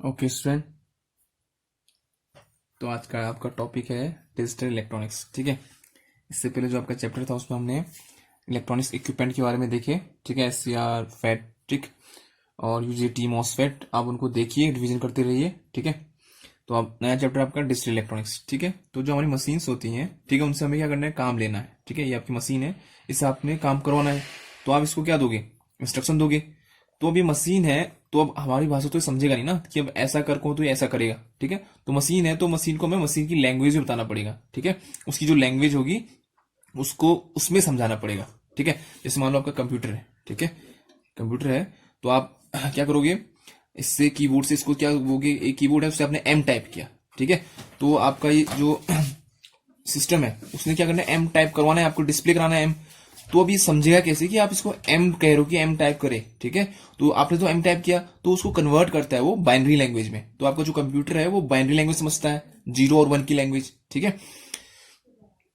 Okay student, तो आज का आपका टॉपिक है डिजिटल इलेक्ट्रॉनिक्स। ठीक है, इससे पहले जो आपका चैप्टर था उसमें हमने इलेक्ट्रॉनिक्स इक्विपमेंट के बारे में देखे। ठीक है, एससीआर, फैट्रिक और यूजेटी, मॉसफेट, आप उनको देखिए, रिवीजन करते रहिए। ठीक है, तो अब नया चैप्टर आपका डिजिटल इलेक्ट्रॉनिक्स। ठीक है, तो जो हमारी मशीन्स होती हैं, ठीक है, उनसे हमें क्या करना है, काम लेना है। ठीक है, ये आपकी मशीन है, इससे आपने काम करवाना है, तो आप इसको क्या दोगे, इंस्ट्रक्शन दोगे। तो अब ये मशीन है, तो अब हमारी भाषा तो ये समझेगा नहीं ना कि अब ऐसा कर को तो ये ऐसा करेगा। ठीक है, तो मशीन है तो मशीन को हमें मशीन की लैंग्वेज में बताना पड़ेगा। ठीक है, उसकी जो लैंग्वेज होगी उसको उसमें समझाना पड़ेगा। ठीक है, जैसे मान लो आपका कंप्यूटर है। ठीक है, कंप्यूटर है तो आप क्या करोगे, इससे कीबोर्ड से इसको क्या होगे, एक कीबोर्ड है उससे आपने एम टाइप किया। ठीक है, तो आपका ये जो सिस्टम है उसने क्या करना है, एम टाइप करवाना है, आपको डिस्प्ले कराना है एम। तो अब ये समझेगा कैसे कि आप इसको एम कह रहे हो कि एम टाइप करे। ठीक है, तो आपने तो एम टाइप किया तो उसको कन्वर्ट करता है वो बाइनरी लैंग्वेज में। तो आपका जो कंप्यूटर है वो बाइनरी लैंग्वेज समझता है, 0 और 1 की लैंग्वेज। ठीक है,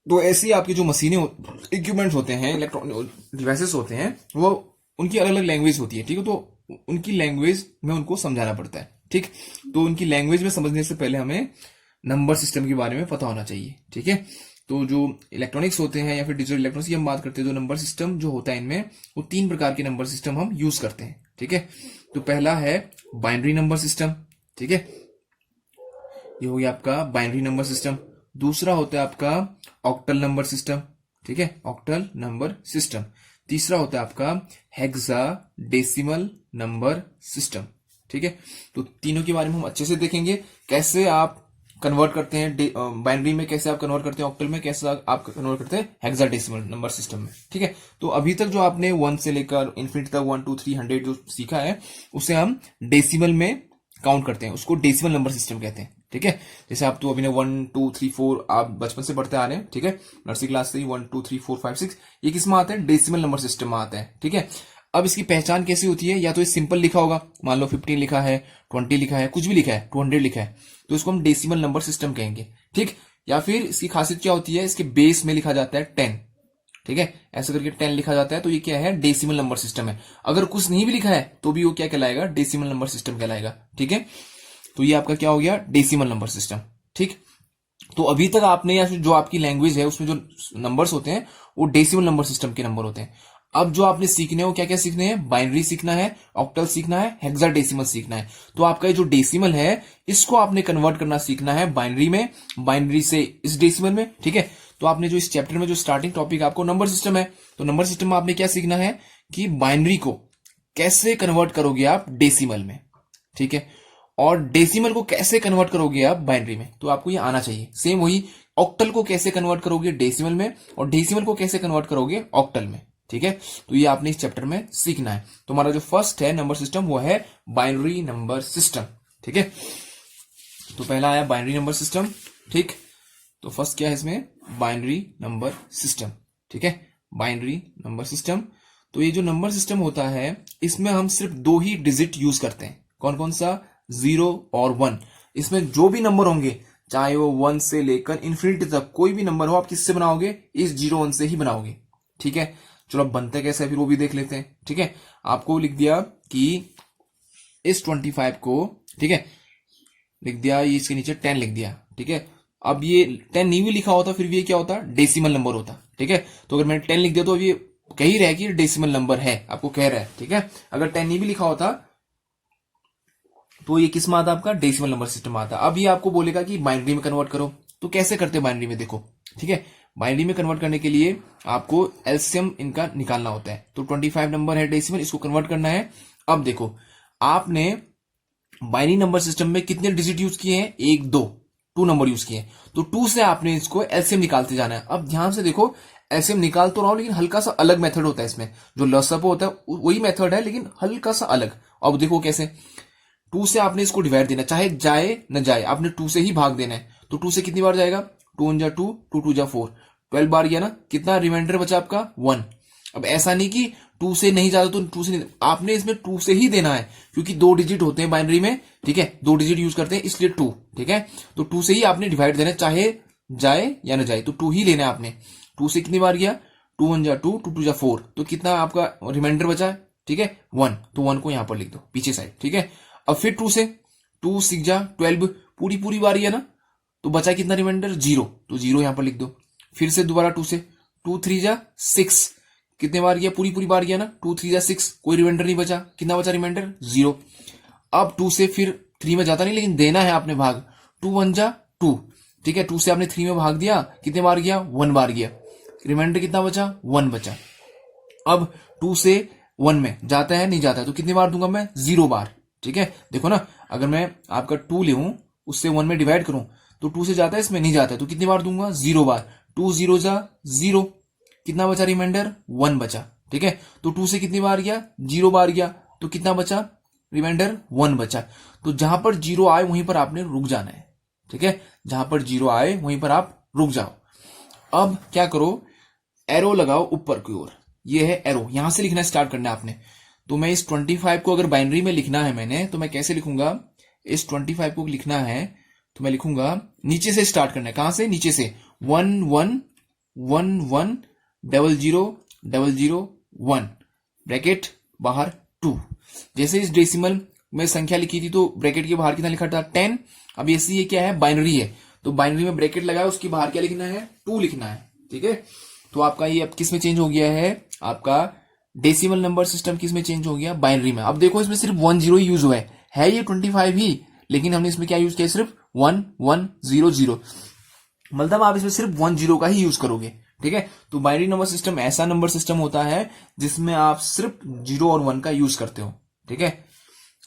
तो ऐसी आपकी जो मशीनें, इक्विपमेंट्स होते हैं, इलेक्ट्रॉनिक डिवाइसेस होते हैं, वो उनकी अलग अलग लैंग्वेज होती है। ठीक है, तो उनकी लैंग्वेज में उनको समझाना पड़ता है। ठीक, तो उनकी लैंग्वेज में समझने से पहले हमें नंबर सिस्टम के बारे में पता होना चाहिए। ठीक है, तो जो इलेक्ट्रॉनिक्स होते हैं या फिर डिजिटल इलेक्ट्रॉनिक्स की हम बात करते हैं, जो नंबर सिस्टम जो होता है इनमें, वो 3 प्रकार के नंबर सिस्टम हम यूज करते हैं। ठीक है, तो पहला है बाइनरी नंबर सिस्टम। ठीक है, ये हो गया आपका बाइनरी नंबर सिस्टम। दूसरा होता है आपका ऑक्टल नंबर सिस्टम। ठीक है, ऑक्टल नंबर सिस्टम। तीसरा होता है आपका हेक्सा डेसिमल नंबर सिस्टम। ठीक है, तो तीनों के बारे में हम अच्छे से देखेंगे, कैसे आप कन्वर्ट करते हैं बाइनरी में, कैसे आप कन्वर्ट करते हैं ऑक्टल में, कैसे आप कन्वर्ट करते हैं हेक्साडेसिमल नंबर सिस्टम में। ठीक है, तो अभी तक जो आपने 1 से लेकर इन्फिनिटी तक 1 2 3 100 जो सीखा है, उसे हम डेसिमल में काउंट करते हैं, उसको डेसिमल नंबर सिस्टम कहते हैं। ठीक है, जैसे आप तो अभी ने 1 2 3 4 आप बचपन से पढ़ते आ रहे हैं। ठीक है, नर्सरी क्लास से ही 1 2 3 4 5 6 ये किस में आता है, डेसिमल नंबर सिस्टम में आता है। ठीक है, अब इसकी पहचान कैसी होती है, या तो ये सिंपल लिखा होगा, मान लो 15 लिखा है, 20 लिखा है, कुछ भी लिखा है, 200 लिखा है, तो इसको हम डेसिमल नंबर सिस्टम कहेंगे। ठीक, या फिर इसकी खासियत क्या होती है, इसके बेस में लिखा जाता है 10। ठीक है, ऐसे करके 10 लिखा जाता है, तो ये क्या है, डेसिमल नंबर सिस्टम है। अगर कुछ नहीं भी लिखा है तो भी वो क्या कहलाएगा, डेसिमल नंबर सिस्टम कहलाएगा। ठीक है, तो ये आपका क्या हो गया, डेसिमल नंबर सिस्टम। ठीक, तो अभी तक आपने, या फिर जो आपकी लैंग्वेज है उसमें जो नंबर्स होते हैं वो डेसिमल नंबर सिस्टम के नंबर होते हैं। अब जो आपने सीखने हो, क्या क्या सीखने हैं, बाइनरी सीखना है, ऑक्टल सीखना है, हेक्साडेसिमल सीखना है। तो आपका ये जो डेसिमल है इसको आपने कन्वर्ट करना सीखना है बाइनरी में, बाइनरी से इस डेसिमल में। ठीक है, तो आपने जो इस चैप्टर में जो स्टार्टिंग टॉपिक आपको नंबर सिस्टम है, तो नंबर सिस्टम में आपने क्या सीखना है कि बाइनरी को कैसे कन्वर्ट करोगे आप डेसिमल में। ठीक है, और डेसिमल को कैसे कन्वर्ट करोगे आप बाइनरी में, तो आपको ये आना चाहिए। सेम वही ऑक्टल को कैसे कन्वर्ट करोगे डेसिमल में, और डेसिमल को कैसे कन्वर्ट करोगे ऑक्टल में। ठीक है, तो ये आपने इस चैप्टर में सीखना है। तो हमारा जो फर्स्ट है नंबर सिस्टम वो है बाइनरी नंबर सिस्टम। ठीक है, तो पहला आया बाइनरी नंबर सिस्टम। ठीक, तो फर्स्ट क्या है इसमें, बाइनरी नंबर सिस्टम। ठीक है, बाइनरी नंबर सिस्टम। तो ये जो नंबर सिस्टम होता है इसमें हम सिर्फ 2 ही डिजिट यूज करते हैं। कौन कौन सा, 0 और 1। इसमें जो भी नंबर होंगे, चाहे वो 1 से लेकर इन्फिनिटी तक कोई भी नंबर हो, आप किससे बनाओगे, इस 0 1 से ही बनाओगे। ठीक है, चलो अब बनते कैसे है फिर वो भी देख लेते हैं। ठीक है, आपको लिख दिया कि इस 25 को, ठीक है, लिख दिया, ये इसके नीचे 10 लिख दिया। ठीक है, अब ये 10 नहीं भी लिखा होता फिर भी ये क्या होता, डेसिमल नंबर होता। ठीक है, तो अगर मैंने 10 लिख दिया तो ये कह ही रहा है कि डेसिमल नंबर है, आपको कह रहा है। ठीक है, अगर 10 नहीं भी लिखा होता तो ये किस में आता, आपका डेसिमल नंबर सिस्टम में आता। अब ये आपको बोलेगा कि बाइनरी में कन्वर्ट करो, तो कैसे करते हैं बाइनरी में, देखो। ठीक है, बाइनरी में कन्वर्ट करने के लिए आपको एलसीएम इनका निकालना होता है। तो 25 नंबर है डेसिमल, इसको कन्वर्ट करना है। अब देखो, आपने बाइनरी नंबर सिस्टम में कितने डिजिट यूज किए हैं, 1 2 2 नंबर यूज किए हैं, तो 2 से आपने इसको एलसीएम निकालते जाना है। अब ध्यान से देखो, एलसीएम निकाल तो रहा हूं लेकिन हल्का सा अलग मेथड होता है इसमें, जो लसअप होता है वही मेथड है लेकिन हल्का सा अलग। अब देखो कैसे, 2 से आपने इसको डिवाइड देना, चाहे जाए न जाए आपने 2 से ही भाग देना है। तो 2 से कितनी बार जाएगा, 2 1 जा 2, 2 2 जा 4, 12 बार गया ना, कितना रिमाइंडर बचा आपका 1। अब ऐसा नहीं कि 2 से नहीं जाता तो 2 से नहीं, आपने इसमें 2 से ही देना है, क्योंकि 2 डिजिट होते हैं बाइनरी में। ठीक है, 2 डिजिट यूज करते हैं इसलिए 2। ठीक है, तो 2 से ही आपने डिवाइड देना है, चाहे जाए या न जाए, तो 2 ही लेना है आपने। 2 से कितनी बार गया, 2 1 जा 2, 2 2 जा 4, तो कितना आपका रिमाइंडर बचा है, ठीक है 1, तो 1 को यहां पर लिख दो पीछे साइड। ठीक है, अब फिर 2 से 2 6 जा 12, पूरी पूरी बारी है ना, तो बचा कितना रिमाइंडर 0, तो 0 यहां पर लिख दो। फिर से दोबारा 2 से, 2 3 जा 6, कितने बार गया, पूरी पूरी बार गया ना, 2 3 जा 6, कोई रिमाइंडर नहीं बचा, कितना बचा रिमाइंडर 0। अब 2 से फिर 3 में जाता नहीं, लेकिन देना है आपने भाग, 2 1 जा 2, ठीक है, 2 से आपने 3 में भाग दिया, कितने बार गया 1 बार गया, रिमाइंडर कितना बचा 1 बचा। अब 2 से 1 में जाता है नहीं जाता है, तो कितनी बार दूंगा मैं 0 बार, ठीक है। देखो ना, अगर मैं आपका 2 ले उससे 1 में डिवाइड करूं, तो 2 से जाता है इसमें नहीं जाता है, तो कितनी बार दूंगा 0 बार, 2 0 जा 0, कितना बचा रिमाइंडर 1 बचा, ठीक है। तो 2 से कितनी बार गया 0 बार गया, तो कितना बचा रिमाइंडर 1 बचा। तो जहां पर 0 आए वहीं पर आपने रुक जाना है, ठीक है, जहां पर 0 आए वहीं पर आप रुक जाओ। अब क्या करो, एरो लगाओ ऊपर की ओर, ये है एरो, यहां से लिखना स्टार्ट करना है आपने। तो मैं इस 25 को अगर बाइनरी में लिखना है मैंने, तो मैं कैसे लिखूंगा, इस 25 को लिखना है तो मैं लिखूंगा, नीचे से स्टार्ट करना है, कहां से, नीचे से 1 1 1 1 0 0 0 0 1 ब्रैकेट बाहर 2। जैसे इस डेसिमल में संख्या लिखी थी तो ब्रैकेट के बाहर कितना लिखा था 10। अब ये क्या है, बाइनरी है, तो बाइनरी में ब्रैकेट लगाया, उसके बाहर क्या लिखना है 2 लिखना है, ठीक है। तो आपका ये अब किस में चेंज हो गया है, आपका डेसिमल नंबर सिस्टम किस में चेंज हो गया, बाइनरी में। अब देखो इसमें सिर्फ 1 0 यूज हुआ है ये 25 ही, लेकिन हमने इसमें क्या यूज किया, सिर्फ 1 1 0 0, मतलब आप इसमें सिर्फ 1 0 का ही यूज करोगे, ठीक है। तो बाइनरी नंबर सिस्टम ऐसा नंबर सिस्टम होता है जिसमें आप सिर्फ 0 और 1 का यूज करते हो, ठीक है।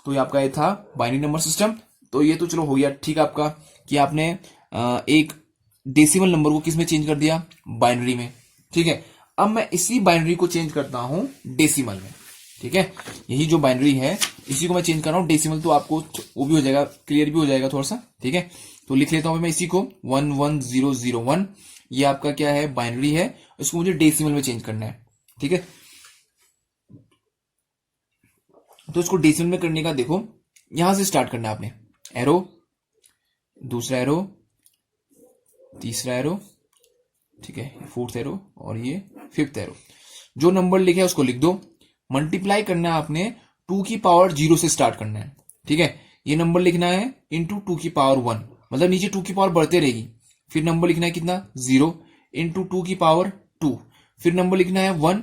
तो ये आपका ये था बाइनरी नंबर सिस्टम। तो ये तो चलो हो गया ठीक आपका, कि आपने एक डेसिमल नंबर को किस में चेंज कर दिया, बाइनरी में, ठीक है। अब मैं इसी बाइनरी को चेंज करता हूं डेसिमल में, ठीक है। यही जो बाइनरी है इसी को मैं चेंज कर रहा हूं डेसिमल, तो आपको वो भी हो जाएगा, क्लियर भी हो जाएगा थोड़ा सा, ठीक है। तो लिख लेता हूं मैं इसी को 1 1 0 0 1, ये आपका क्या है, बाइनरी है, इसको मुझे डेसिमल में चेंज करना है, ठीक है। तो इसको डेसिमल में करने का देखो, यहां से स्टार्ट करना है आपने, एरो, दूसरा एरो, तीसरा एरो, ठीक है, फोर्थ एरो, और ये फिफ्थ एरो। जो नंबर लिखे है उसको लिख दो, मल्टीप्लाई करना है आपने 2 की पावर 0 से स्टार्ट करना है, ठीक है। ये नंबर लिखना है इंटू 2 की पावर 1, मतलब नीचे 2 की पावर बढ़ते रहेगी। फिर नंबर लिखना है कितना 0 इंटू 2 की पावर 2, फिर नंबर लिखना है 1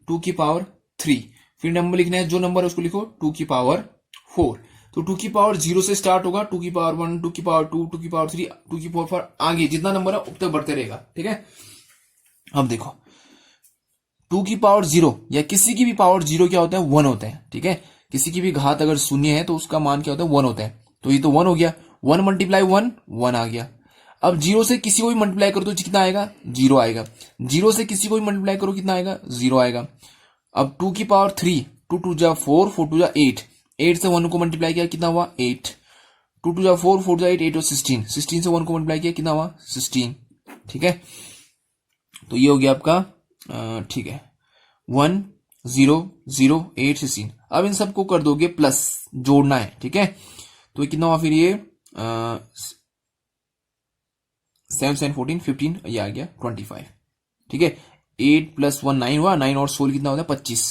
2 की पावर 3, फिर नंबर लिखना है जो नंबर है उसको लिखो 2 की पावर 4। तो 2 की पावर 0 से स्टार्ट होगा, 2 की पावर 1 2 की पावर 2 2 की पावर 3 2 की पावर 4, आगे जितना नंबर है उतना बढ़ते रहेगा, ठीक है। अब देखो 2 की पावर 0 या किसी की भी पावर 0 क्या होता है 1 होता है, ठीक है। किसी की भी घात अगर शून्य है तो उसका मान क्या होता है 1 होता है। तो ये तो 1 हो गया, 1 मल्टीप्लाई 1 1 आ गया। अब 0 से किसी को भी मल्टीप्लाई करो तो कितना आएगा 0 आएगा, 0 से किसी को भी मल्टीप्लाई करो कितना आएगा 0 आएगा। अब 2 की पावर 3 2 2 जा 4 4 2 जा 8, 8 से 1 को मल्टीप्लाई किया कितना हुआ 8, 2 2 जा 4 4 जा 8 8 और 16, 16 से 1 को मल्टीप्लाई किया कितना हुआ 16, ठीक है। तो ये हो गया आपका ठीक है 1 0 0 8 16। अब इन सबको कर दोगे प्लस, जोड़ना है, ठीक है। तो ये कितना हुआ फिर ये 7 7 14 15, ये आ गया 25, ठीक है। 8 + 1 9 हुआ, 9 और 16 कितना होता है 25।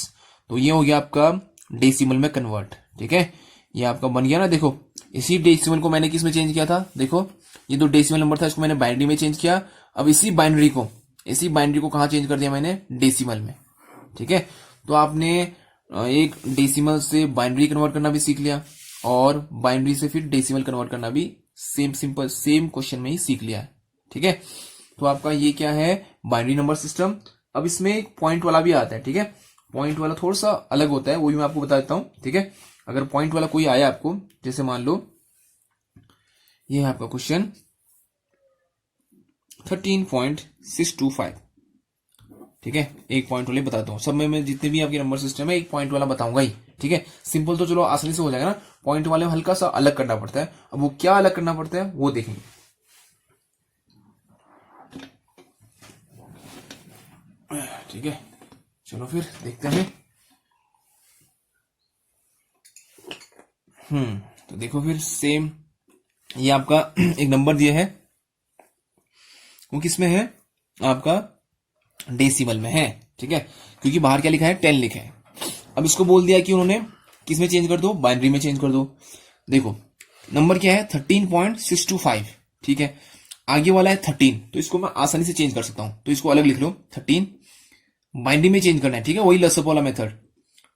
तो ये हो गया आपका डेसिमल में कन्वर्ट, ठीक है। ये आपका बन गया ना। देखो इसी डेसिमल को मैंने किस में चेंज किया था, देखो ये तो डेसिमल नंबर था, इसको मैंने बाइनरी में चेंज किया। अब इसी बाइनरी को कहां चेंज कर दिया मैंने, डेसिमल में, ठीक है। तो आपने एक डेसिमल से बाइनरी कन्वर्ट करना भी सीख लिया, और बाइनरी से फिर डेसिमल कन्वर्ट करना भी सिंपल सेम क्वेश्चन में ही सीख लिया है, ठीक है। तो आपका ये क्या है, बाइनरी नंबर सिस्टम। अब इसमें एक पॉइंट वाला भी आता है, ठीक है। पॉइंट वाला थोड़ा सा अलग होता है, वो भी मैं आपको बता देता हूं, ठीक है। अगर पॉइंट वाला कोई आया आपको, जैसे मान लो ये है आपका क्वेश्चन 13.625, ठीक है। एक पॉइंट वाले बताता हूं, सब में जितने भी आपके नंबर सिस्टम है एक पॉइंट वाला बताऊंगा ही, ठीक है। सिंपल तो चलो आसानी से हो जाएगा ना, पॉइंट वाले में हल्का सा अलग करना पड़ता है। अब वो क्या अलग करना पड़ता है वो देखेंगे, ठीक है। चलो फिर देखते हैं। तो देखो फिर सेम ये आपका एक नंबर दिया है, वो किसमें है आपका डेसिमल में है, ठीक है। क्योंकि बाहर क्या लिखा है 10 लिखा है। अब इसको बोल दिया कि उन्होंने किस में चेंज कर दो, बाइनरी में चेंज कर दो। देखो नंबर क्या है 13.625, ठीक है। आगे वाला है 13, तो इसको मैं आसानी से चेंज कर सकता हूं, तो इसको अलग लिख लो 13, बाइनरी में चेंज करना है, ठीक है, वही लसअप वाला मेथड।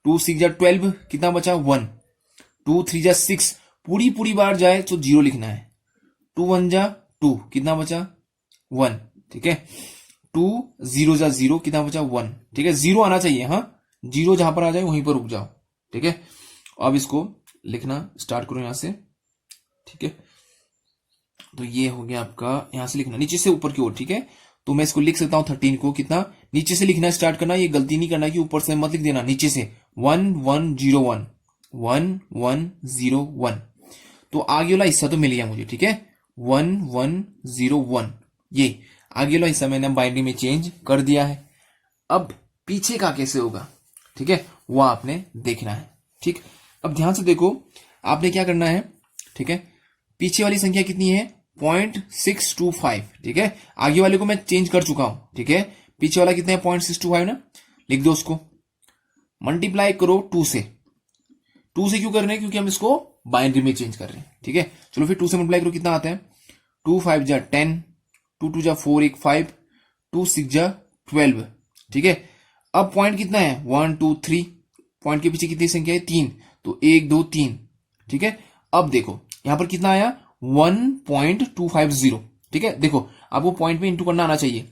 2 6 जा 12, कितना बचा 1, 2 3 जा 6, पूरी पूरी बार जाए तो 0 लिखना है, 2 1 जा 2, कितना बचा 1, ठीक है, 2 0 जा 0, कितना बचा 1, ठीक है, 0 आना चाहिए, हाँ 0 जहां पर आ जाए वहीं पर रुक जाओ, ठीक है। अब इसको लिखना स्टार्ट करो यहां से, ठीक है। तो ये हो गया आपका, यहां से लिखना नीचे से ऊपर की ओर, ठीक है। तो मैं इसको लिख सकता हूं 13 को, कितना नीचे से लिखना स्टार्ट करना, ये गलती नहीं करना कि ऊपर से मत लिख देना, नीचे से 1 1 0 1 1 1 0 1। तो आगे वाला हिस्सा तो मिल गया मुझे, ठीक है, 1 1 0 1, ये आगे वाला हिस्सा मैंने बाइनरी में चेंज कर दिया है। अब पीछे का कैसे होगा, ठीक है, वो आपने देखना है, ठीक। अब ध्यान से देखो, आपने क्या करना है, ठीक है, पीछे वाली संख्या कितनी है 0.625, ठीक है, आगे वाले को मैं चेंज कर चुका हूं, ठीक है। पीछे वाला कितना है 0.625 ना, लिख दो उसको, मल्टीप्लाई करो 2 से। 2 से क्यों कर रहे हैं, क्योंकि हम इसको बाइनरी में चेंज कर रहे हैं, ठीक है। चलो फिर 2 से मल्टीप्लाई करो, कितना आता है 2 5 जा 10, 2 2 जा 4 1 5, 2 6 जा 12, ठीक है। अब पॉइंट कितना है 1 2 3, पॉइंट के पीछे कितनी संख्या है 3, तो 1 2 3, ठीक है। अब देखो यहां पर कितना आया 1.250, ठीक है। देखो आपको पॉइंट में इंटू करना आना चाहिए,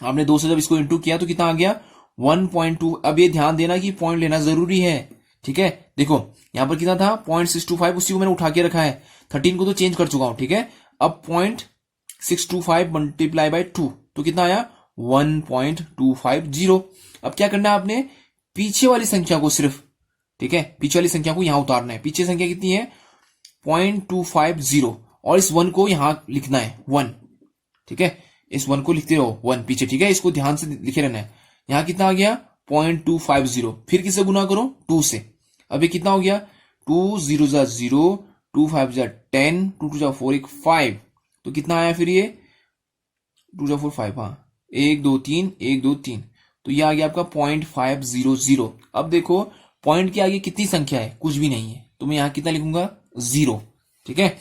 आपने 2 से जब इसको इंटू किया तो कितना आ गया 1.2। अब ये ध्यान देना कि पॉइंट लेना जरूरी है, ठीक है। देखो यहां पर कितना था 0.625, उसी को मैंने उठा के रखा है, 13 को तो चेंज कर चुका हूं, ठीक है। अब 0.625 मल्टीप्लाई बाय 2, तो कितना आया 1.250। अब क्या करना है आपने, पीछे वाली संख्या को सिर्फ, ठीक है, पीछे वाली संख्या को यहां उतारना है। पीछे संख्या कितनी है 0.250, और इस 1 को यहां लिखना है 1, ठीक है, इस 1 को लिखते रहो 1 पीछे, ठीक है, इसको ध्यान से लिखे रहना है। यहां कितना आ गया 0.250, फिर किससे गुना करो 2 से। अब ये कितना हो गया 2 0 जा 0, 2 5 जा 10, 2 2 जा 4 1 5, तो कितना आया फिर ये 2 जा 4 5, हाँ 1 2 3 1 2 3, तो ये आ गया आपका 0.500। अब देखो पॉइंट के आगे कितनी संख्या है, कुछ भी नहीं है, तो मैं यहां कितना लिखूंगा 0, ठीक है।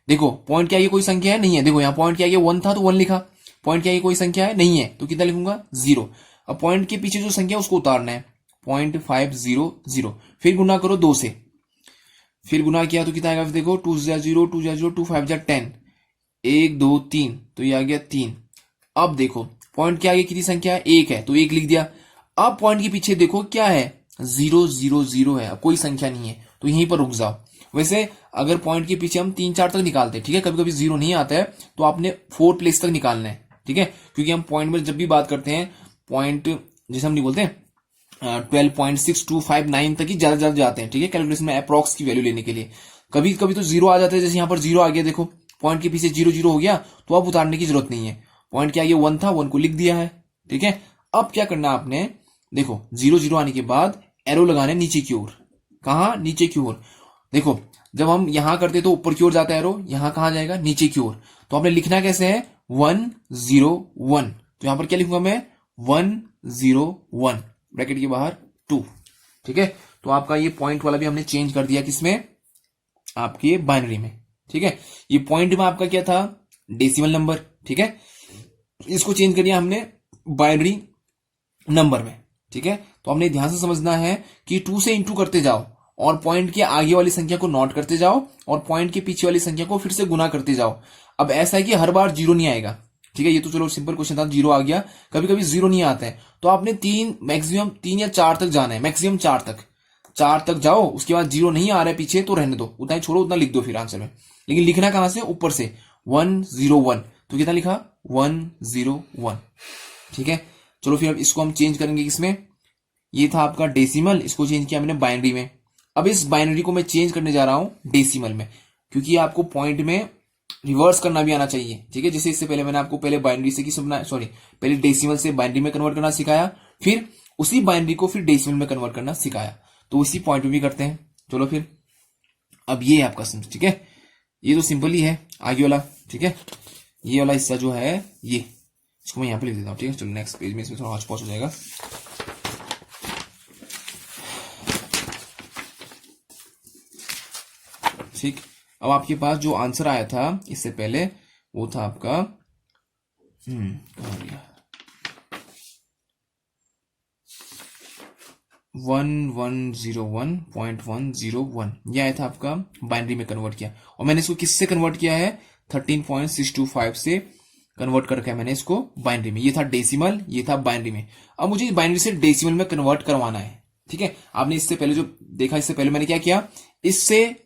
देखो पॉइंट के आगे कोई संख्या है नहीं है, देखो यहां पॉइंट के आगे 1 था तो 1 लिखा, पॉइंट के आगे कोई संख्या है नहीं है तो कितना लिखूंगा 0। अब पॉइंट के पीछे जो संख्या है उसको उतारना है 0.500, फिर गुना करो 2 से, फिर गुना किया तो कितना आएगा, देखो 2 जा 0, 2 जा 0, 2 5 जा 10, 1 2 3, तो ये आ गया 3। अब देखो पॉइंट के आगे कितनी संख्या है 1 है, तो 1 लिख दिया। अब पॉइंट के पीछे देखो क्या है 0 0 0 है, अब कोई संख्या नहीं है, तो यहीं पर रुक जाओ। वैसे अगर पॉइंट के पीछे हम 3 4 तक निकालते हैं, ठीक है, कभी कभी 0 नहीं आता है तो आपने 4 प्लेस तक निकालना है, ठीक है, क्योंकि हम पॉइंट में जब भी बात करते हैं पॉइंट, जैसे हम नहीं बोलते 12.6259 तक ही ज्यादा ज्यादा जाते हैं, ठीक है, कैलकुलेशन में अप्रॉक्स की वैल्यू लेने के लिए। कभी कभी तो 0 आ जाता है, जैसे यहां पर 0 आ गया, देखो पॉइंट के पीछे 0 0 हो गया, तो अब उतारने की जरूरत नहीं है, पॉइंट के आगे 1 था, 1 को लिख दिया है, ठीक है। अब क्या करना आपने, देखो 0 0 आने के बाद एरो लगाने नीचे की ओर, कहा नीचे की ओर। देखो जब हम यहां करते तो ऊपर की ओर जाता है एरो, यहां कहां जाएगा नीचे की ओर, तो आपने लिखना कैसे है 1 0 1, तो यहां पर क्या लिखूंगा मैं 1 0 1, ब्रैकेट के बाहर 2, ठीक है। तो आपका ये पॉइंट वाला भी हमने चेंज कर दिया, किसमें आपके बाइनरी में, ठीक है। ये पॉइंट में आपका क्या था डेसिमल नंबर, ठीक है, इसको चेंज कर दिया हमने बाइनरी नंबर में, ठीक है। तो हमने ध्यान से समझना है कि 2 से इंटू करते जाओ और पॉइंट के आगे वाली संख्या को नोट करते जाओ और पॉइंट के पीछे वाली संख्या को फिर से गुना करते जाओ। अब ऐसा है कि हर बार 0 नहीं आएगा, ठीक है, ये तो चलो सिंपल क्वेश्चन था, 0 आ गया, कभी कभी 0 नहीं आता है, तो आपने 3 मैक्सिमम 3 या 4 तक जाना है, मैक्सिमम 4 तक जाओ, उसके बाद 0 नहीं आ रहा है पीछे तो रहने दो, उतना ही छोड़ो, उतना लिख दो फिर आंसर में, लेकिन लिखना कहां से ऊपर से 1 0 1, तो कितना लिखा 1 0 1, ठीक है। चलो फिर अब इसको हम चेंज करेंगे किसमें, ये था आपका डेसिमल, इसको चेंज किया मैंने बाइनरी में। अब इस बाइनरी को मैं चेंज करने जा रहा हूं डेसिमल में, क्योंकि आपको पॉइंट में रिवर्स करना भी आना चाहिए, ठीक है। जैसे इससे पहले मैंने आपको पहले बाइनरी से पहले डेसिमल से बाइनरी में कन्वर्ट करना सिखाया, फिर उसी बाइनरी को फिर डेसिमल में कन्वर्ट करना सिखाया, तो उसी पॉइंट में भी करते हैं। चलो फिर अब ये है आपका सिंपल, ठीक है, ये तो सिंपल ही है आगे वाला, ठीक है। ये वाला हिस्सा जो है ये, इसको मैं यहां पे लिख देता हूं, ठीक है। चलो नेक्स्ट पेज में इसमें थोड़ा हौच पौच हो जाएगा, ठीक। अब आपके पास जो आंसर आया था इससे पहले वो था आपका कहाँ गया, 1101.101 ये आया था आपका, बाइनरी में कन्वर्ट किया। और मैंने इसको किससे कन्वर्ट किया है, 13.625 से कन्वर्ट करके मैंने इसको बाइनरी में। ये था डेसिमल, ये था बाइनरी में। अब मुझे बाइनरी से डेसिमल में कन्वर्ट करवाना है, ठीक है। आपने इससे पहले जो देखा, इससे पहले मैंने क्या किया, इससे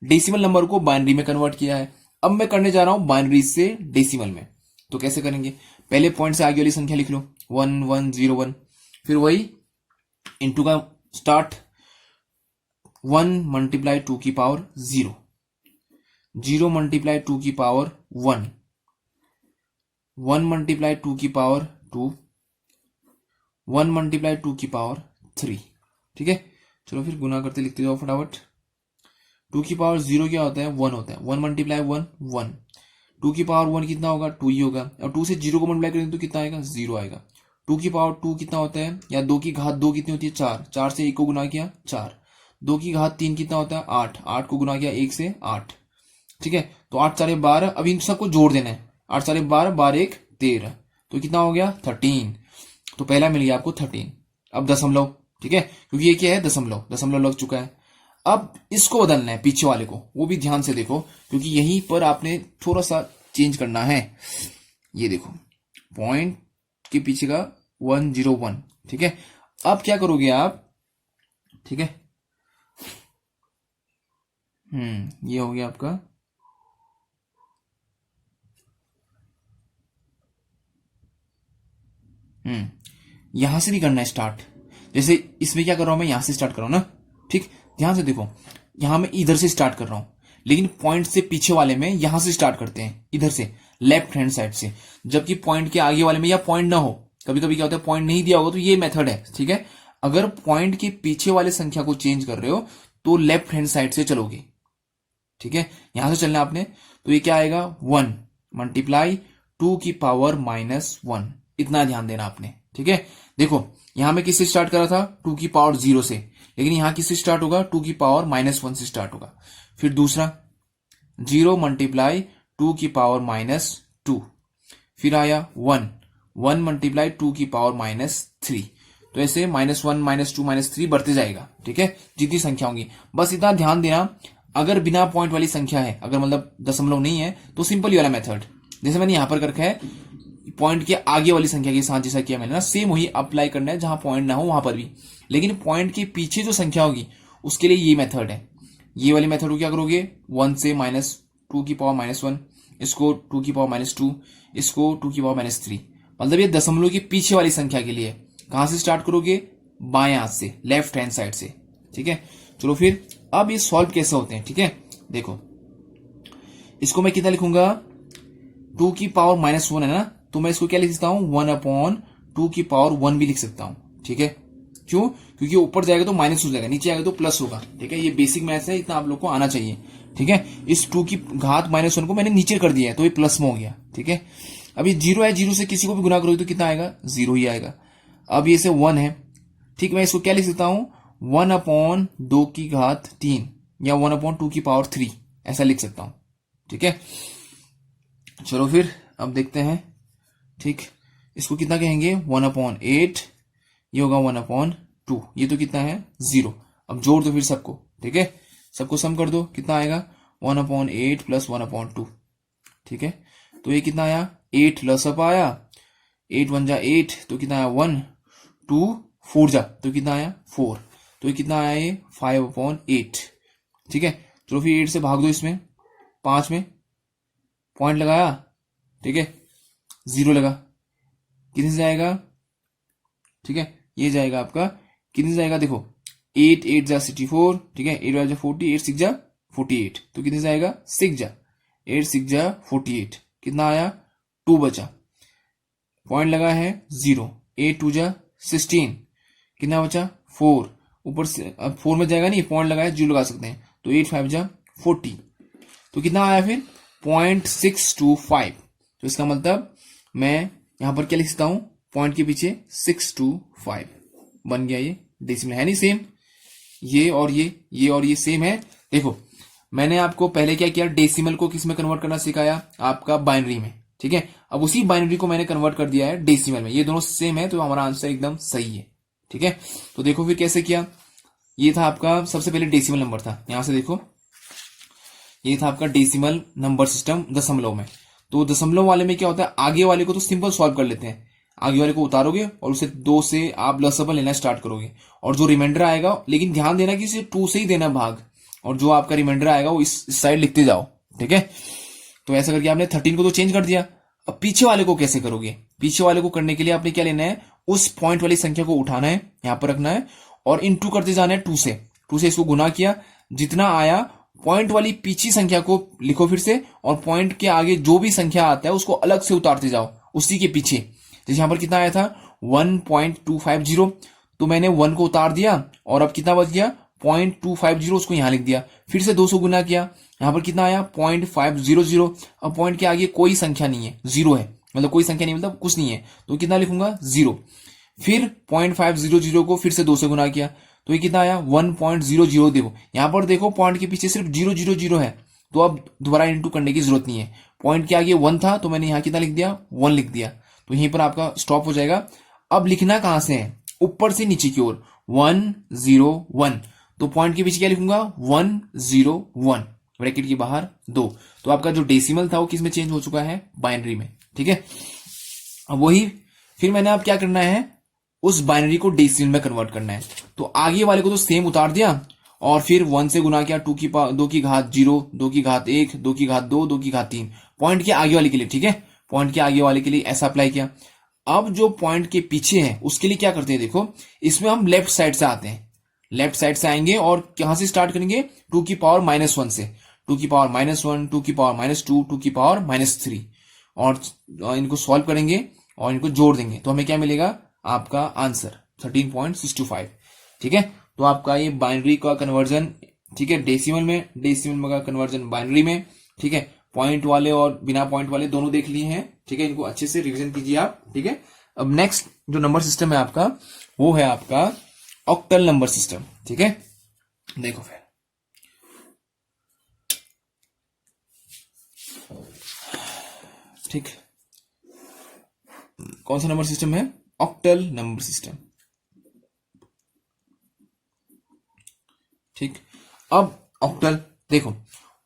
डेसिमल नंबर को बाइनरी में कन्वर्ट किया है। अब मैं करने जा रहा हूं बाइनरी से डेसिमल में। तो कैसे करेंगे, पहले पॉइंट से आगे वाली संख्या लिख लो 1101, फिर वही इंटू का स्टार्ट 1 मल्टीप्लाई 2 की पावर 0, 0 मल्टीप्लाई 2 की पावर 1, 1 मल्टीप्लाई 2 की पावर 2, 1 मल्टीप्लाई 2 की पावर 3, ठीक है। चलो फिर गुना करते लिखते जाओ फटाफट। 2 की पावर 0 क्या होता है, 1 होता है। 1 मल्टीप्लाई 1 1, 2 की पावर 1 कितना होगा, 2 ही होगा। और 2 से 0 को मल्टीप्लाई करेंगे तो कितना आएगा, 0 आएगा। 2 की पावर 2 कितना होता है, या 2 की घात 2 कितनी होती है, 4, 4 से 1 को गुना किया 4। 2 की घात 3 कितना होता है, 8, 8 को गुना किया 1 से 8, ठीक है। तो 8 4 12, अब इन सबको जोड़ देना है। 8 4 12, 12 1 13, तो कितना हो गया 13। तो पहला मिल गया आपको 13। अब दशमलव, ठीक है, क्योंकि ये क्या है, दशमलव, दशमलव लग चुका है। अब इसको बदलना है पीछे वाले को, वो भी ध्यान से देखो, क्योंकि यहीं पर आपने थोड़ा सा चेंज करना है। ये देखो पॉइंट के पीछे का 101, ठीक है। अब क्या करोगे आप, ठीक है, ये हो गया आपका यहां से भी करना है स्टार्ट। जैसे इसमें क्या कर रहा हूं मैं, यहां से स्टार्ट कर रहा हूं ना, ठीक। ध्यान से देखो, यहां मैं इधर से स्टार्ट कर रहा हूं, लेकिन पॉइंट से पीछे वाले में यहां से स्टार्ट करते हैं, इधर से लेफ्ट हैंड साइड से। जबकि पॉइंट के आगे वाले में या पॉइंट ना हो, कभी कभी क्या होता है पॉइंट नहीं दिया होगा, तो ये मेथड है, ठीक है। अगर पॉइंट के पीछे वाले संख्या को चेंज कर रहे हो तो लेफ्ट हैंड साइड से चलोगे, ठीक है। यहां से चलना आपने, तो ये क्या आएगा, 1 मल्टीप्लाई 2 की पावर -1, इतना ध्यान देना आपने, ठीक है। देखो यहां में किससे स्टार्ट करा था, 2 की पावर 0 से, लेकिन यहां किससे स्टार्ट होगा, 2 की पावर -1 से स्टार्ट होगा। फिर दूसरा 0 मल्टीप्लाई 2 की पावर -2, फिर आया 1, 1 मल्टीप्लाई 2 की पावर -3। तो ऐसे -1 -2 -3 बढ़ते जाएगा, ठीक है, जितनी संख्या होंगी। बस इतना ध्यान देना, अगर बिना पॉइंट वाली संख्या है, अगर मतलब दशमलव नहीं है, तो सिंपल ही वाला मेथड जैसे मैंने यहां पर कर रखा है, पॉइंट के आगे वाली संख्या के साथ जैसा किया मैंने ना, सेम वही अप्लाई करना है जहां पॉइंट ना हो वहां पर भी। लेकिन पॉइंट के पीछे जो संख्या होगी उसके लिए ये मेथड है। ये वाली मेथड को क्या करोगे, 1 से -2 की पावर -1, इसको 2 की पावर -2, इसको 2 की पावर -3, मतलब ये दशमलव के पीछे वाली संख्या के लिए कहां से स्टार्ट करोगे, बाएं हाथ से, लेफ्ट हैंड साइड से, ठीक है। चलो फिर अब ये सॉल्व कैसे होते हैं, ठीक है। देखो इसको मैं कितना लिखूंगा, 2 की पावर -1 है ना, तो मैं इसको क्या लिख सकता हूं, 1/2 की पावर 1 भी लिख सकता हूं, ठीक है। क्यों, क्योंकि ऊपर जाएगा तो माइनस हो जाएगा, नीचे आएगा तो प्लस होगा, ठीक है। ये बेसिक मैथ्स है, इतना आप लोग को आना चाहिए, ठीक है। इस 2 की घात -1 को मैंने नीचे कर दिया है, तो ये प्लस में हो गया, ठीक है। अब ये 0 है, 0 से किसी को भी गुना करोगे तो कितना आएगा, 0 ही आएगा। अब ये से 1 है, ठीक, मैं इसको क्या लिख सकता हूं, 1/2 की घात 3 या 1/2 की पावर 3 ऐसा लिख सकता हूं, ठीक है। चलो फिर अब देखते हैं, ठीक। इसको कितना कहेंगे, 1/8, ये होगा 1/2, ये तो कितना है 0। अब जोड़ दो फिर सबको, ठीक है, सबको सम कर दो, कितना आएगा 1/8 प्लस 1/2, ठीक है। तो ये कितना आया, 8 लसअप आया, 8 1 जा 8, तो कितना आया 1, 2 4 जा तो कितना आया 4, तो ये कितना आया, ये 5/8, ठीक है। चलो फिर 8 से भाग दो, इसमें 5 में पॉइंट लगाया, ठीक है, 0 लगा, कितने से जाएगा, ठीक है, ये जाएगा आपका कितने से जाएगा, देखो 8 8 जा 64, ठीक है, 8 जा 40, 8 6 जा 48, तो कितने से आएगा 6 जा, 8 6 जा 48, कितना आया 2 बचा, पॉइंट लगा है 0, 8 2 जा 16, कितना बचा 4, ऊपर से अब 4 में जाएगा नहीं, पॉइंट लगाया 0 लगा सकते हैं, तो 8 5 जा 40, तो कितना आया फिर 0.625। तो इसका मतलब मैं यहां पर क्या लिख सकता हूं, पॉइंट के पीछे 625 बन गया, ये डेसिमल है नहीं सेम, ये और ये और ये सेम है। देखो मैंने आपको पहले क्या किया, डेसिमल को किस में कन्वर्ट करना सिखाया, आपका बाइनरी में, ठीक है। अब उसी बाइनरी को मैंने कन्वर्ट कर दिया है डेसिमल में, ये दोनों सेम है तो हमारा आंसर एकदम सही है, ठीक है। तो देखो फिर कैसे किया, ये था आपका सबसे पहले डेसिमल नंबर था, यहां से देखो ये था आपका डेसिमल नंबर सिस्टम दशमलव में। तो दशमलव वाले में क्या होता है, आगे वाले को तो सिंपल सॉल्व कर लेते हैं, आगे वाले को उतारोगे और उसे 2 से आप लसअपल लेना स्टार्ट करोगे, और जो रिमाइंडर आएगा, लेकिन ध्यान देना कि इसे 2 से ही देना भाग, और जो आपका रिमाइंडर आएगा वो इस साइड लिखते जाओ, ठीक है। तो ऐसा करके आपने 13 को तो चेंज कर दिया। अब पीछे वाले को कैसे करोगे, पीछे वाले को करने के लिए आपने क्या लेना है, उस पॉइंट वाली संख्या को उठाना है, यहां पर रखना है और इनटू करते जाना है 2 से, 2 से इसको गुना किया, जितना आया पॉइंट वाली पीछे संख्या को लिखो फिर से, और पॉइंट के आगे जो भी संख्या आता है उसको अलग से उतारते जाओ उसी के पीछे। जैसे यहां पर कितना आया था 1.250, तो मैंने 1 को उतार दिया और अब कितना बच गया 0.250, उसको यहां लिख दिया, फिर से 200 गुना किया, यहां पर कितना आया 0.500। अब पॉइंट के आगे कोई संख्या नहीं है, 0 है, मतलब कोई संख्या नहीं, मतलब कुछ नहीं है, तो कितना लिखूंगा 0। फिर 0.500 को फिर से 2 से गुना किया, तो ये कितना आया 1.00। देखो यहां पर देखो पॉइंट के पीछे सिर्फ 000 है, तो अब दोबारा इंटू करने की जरूरत नहीं है, पॉइंट के आगे 1 था तो मैंने यहां कितना लिख दिया 1 लिख दिया, तो यहीं पर आपका स्टॉप हो जाएगा। अब लिखना कहां से है, ऊपर से नीचे की ओर 101, तो पॉइंट के पीछे क्या लिखूंगा 101, ब्रैकेट के बाहर 2, तो आपका जो डेसिमल था वो किस में चेंज हो चुका है, बाइनरी में, ठीक है। अब वही फिर मैंने अब क्या करना है, उस बाइनरी को डेसिमल में कन्वर्ट करना है, तो आगे वाले को तो सेम उतार दिया और फिर 1 से गुना किया, 2 की घात 0, 2 की घात 1, 2 की घात 2, 2 की घात 3, पॉइंट के आगे वाले के लिए, ठीक है, पॉइंट के आगे वाले के लिए ऐसा अप्लाई किया। अब जो पॉइंट के पीछे है उसके लिए क्या करते हैं, देखो इसमें हम लेफ्ट साइड से आते हैं, लेफ्ट साइड से आएंगे और कहां से स्टार्ट करेंगे 2 की पावर -1 से, 2 की पावर -1, 2 की पावर -2, 2 की पावर -3, और इनको सॉल्व करेंगे और इनको जोड़ देंगे, तो हमें क्या मिलेगा, आपका आंसर 13.625, ठीक है। तो आपका ये बाइनरी का कन्वर्जन, ठीक है, डेसिमल में, डेसिमल का कन्वर्जन बाइनरी में, ठीक है, पॉइंट वाले और बिना पॉइंट वाले दोनों देख लिए हैं, ठीक है, इनको अच्छे से रिवीजन कीजिए आप, ठीक है। अब नेक्स्ट जो नंबर सिस्टम है आपका, वो है आपका ऑक्टल नंबर सिस्टम, ठीक है। देखो फिर ठीक, कौन सा नंबर सिस्टम है, ऑक्टल नंबर सिस्टम, ठीक। अब ऑक्टल देखो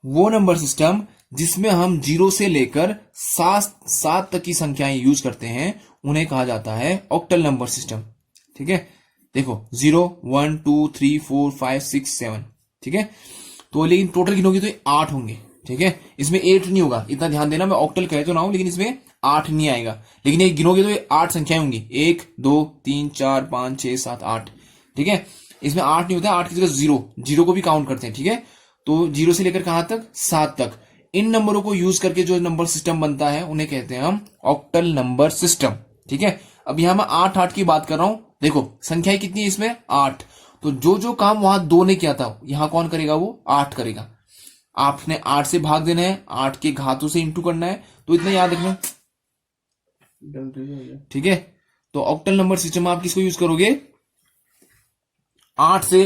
वो नंबर सिस्टम जिसमें हम 0 से लेकर 7 तक की संख्याएं यूज करते हैं उन्हें कहा जाता है ऑक्टल नंबर सिस्टम, ठीक है। देखो 0, 1, 2, 3, 4, 5, 6, 7, ठीक है, तो लेकिन टोटल गिनोगे तो 8 होंगे, ठीक है, इसमें 8 नहीं होगा, इतना ध्यान देना, मैं ऑक्टल कह तो ना हूं लेकिन इसमें 8 नहीं आएगा, लेकिन ये गिनोगे तो ये 8 संख्याएं होंगी, 1, 2, 3, 4, 5, 6, 7, 8, ठीक है। इसमें 8 नहीं होता, 8 की जगह 0 को भी काउंट करते हैं, ठीक है। तो 0 से लेकर कहां तक 7 तक, इन नंबरों को यूज करके जो नंबर सिस्टम बनता है उन्हें कहते हैं हम ऑक्टल नंबर सिस्टम, ठीक है। अब यहां मैं 8 की बात कर रहा हूं, देखो संख्याएं कितनी है इसमें 8, तो जो जो काम वहां 2 ने किया था यहां कौन करेगा, वो 8 करेगा। आपने 8 से भाग देना है, 8 के घातों से इंटू करना है, तो इतना याद रखना, ठीक है। तो ऑक्टल नंबर सिस्टम आप किसको यूज करोगे, 8 से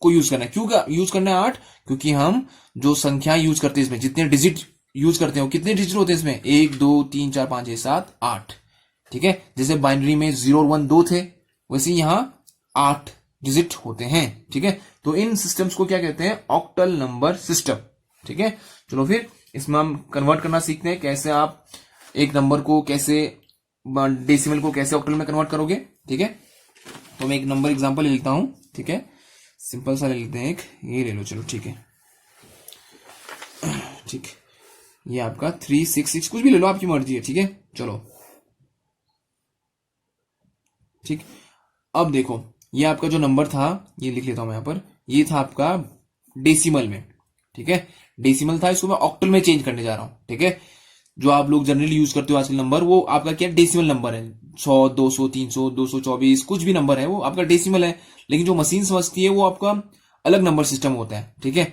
को यूज करना है, क्यों यूज करना है 8, क्योंकि हम जो संख्या यूज करते हैं इसमें जितने डिजिट यूज करते हैं, कितने डिजिट होते हैं इसमें 1, 2, 3, 4, 5, 6, 7, 8, ठीक है। जैसे बाइनरी में 0 और 1 2 थे, वैसे यहां 8 डिजिट होते हैं, ठीक है। तो इन सिस्टम्स को क्या कहते हैं, ऑक्टल नंबर सिस्टम, ठीक है। चलो फिर इसमें हम कन्वर्ट करना सीखते हैं, कैसे आप एक नंबर को कैसे डेसिमल को कैसे ऑक्टल में कन्वर्ट करोगे, ठीक है। तो मैं एक नंबर एग्जांपल ले लेता हूं, ठीक है, सिंपल सा ले लेते हैं, एक ये ले लो, चलो ठीक है, ठीक, ये आपका 366 कुछ भी ले लो, आपकी मर्जी है, ठीक है। चलो ठीक, अब देखो ये आपका जो नंबर था, ये लिख लेता हूं मैं यहां पर, ये था आपका डेसिमल में, ठीक है, डेसिमल था, इसको मैं ऑक्टल में चेंज करने जा रहा हूं, ठीक है। जो आप लोग जनरली यूज करते हो आजकल नंबर, वो आपका क्या डेसिमल नंबर है, 100, 200, 300, 224, कुछ भी नंबर है वो आपका डेसिमल है, लेकिन जो मशीन समझती है वो आपका अलग नंबर सिस्टम होता है, ठीक है।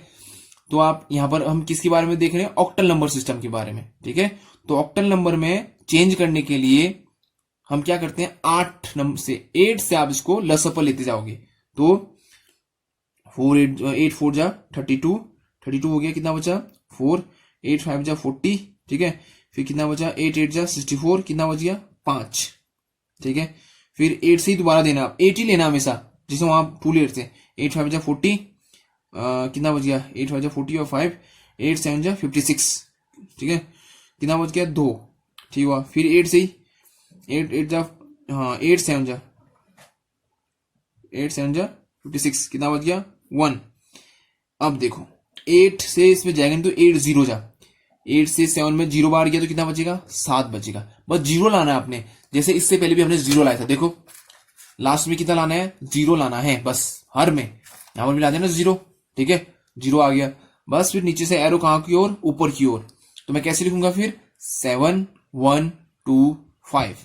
तो आप यहां पर हम किसके बारे में देख रहे हैं, ऑक्टल नंबर सिस्टम के बारे में, ठीक है। तो ऑक्टल नंबर में चेंज करने के लिए हम क्या करते हैं, 8 नंबर से 8 से आप इसको लसअप लेते जाओगे, तो 8 4 जा 32, 32 हो गया, कितना बचा 4, 8 5 जा 40, ठीक है। फिर कितना बचा 8 8 जा 64, कितना बच गया 5, ठीक है। फिर 8 से ही दोबारा देना, आप 8 ही लेना हमेशा, जिसे वहां 2 ले थे। 8 5 जा 40, कितना बच गया 8 5 जा 40 और 5, 8 7 जा 56, ठीक है। कितना बच गया 2, ठीक हुआ। फिर 8 से ही 8 8 जा, हाँ 8 7 जा 56, कितना बच गया 1। अब देखो 8 से इसमें जाएगा तो 8 0 जा, 8 से 7 में 0 बार गया तो कितना बचेगा 7 बचेगा। बस 0 लाना है आपने, जैसे इससे पहले भी हमने 0 लाया था। देखो लास्ट में कितना लाना है 0 लाना है, बस हर में यहां पर भी ला देना 0, ठीक है। 0 आ गया, बस फिर नीचे से एरो कहां की ओर, ऊपर की ओर। तो मैं कैसे लिखूंगा फिर 7 1 2 5,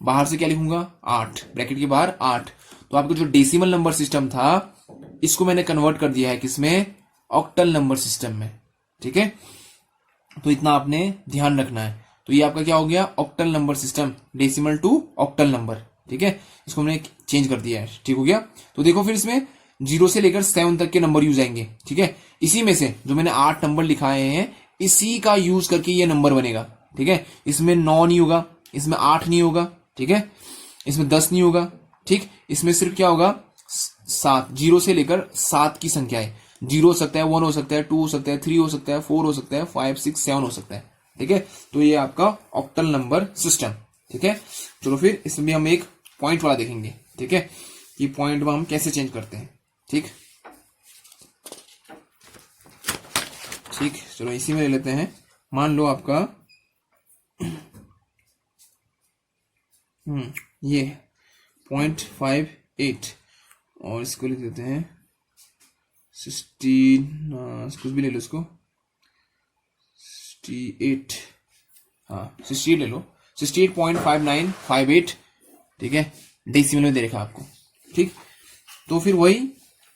बाहर से क्या लिखूंगा 8, ब्रैकेट के बाहर 8। तो आपका जो डेसिमल नंबर सिस्टम था इसको मैंने कन्वर्ट कर दिया है किसमें, ऑक्टल नंबर सिस्टम में, ठीक है। तो इतना आपने ध्यान रखना है। तो ये आपका क्या हो गया octal number system, decimal to octal number, ठीक है। इसको हमने चेंज कर दिया है, ठीक हो गया। तो देखो फिर इसमें 0 से लेकर 7 तक के नंबर यूज आएंगे, ठीक है। इसी में से जो मैंने 8 नंबर लिखाए हैं इसी का यूज करके ये नंबर बनेगा, ठीक है। इसमें 9 नहीं होगा, इसमें 8 नहीं होगा, ठीक है। इसमें 10 नहीं होगा, ठीक। इसमें सिर्फ क्या होगा 7, 0 से लेकर 7 की संख्या है। 0 हो सकता है, 1 हो सकता है, 2 हो सकता है, 3 हो सकता है, 4 हो सकता है, 5 6 7 हो सकता है, ठीक है। तो ये आपका ऑक्टल नंबर सिस्टम, ठीक है। चलो फिर इसमें भी हम एक पॉइंट वाला देखेंगे, ठीक है, कि पॉइंट में हम कैसे चेंज करते हैं, ठीक। ठीक, चलो इसी में ले लेते हैं। मान लो आपका ये 0.58 और इसको लिख देते हैं 16, कुछ भी ले लो इसको 68, हाँ 68 ले लो, 68.5958, ठीक है। डेसिमल में दे रखा आपको, ठीक। तो फिर वही,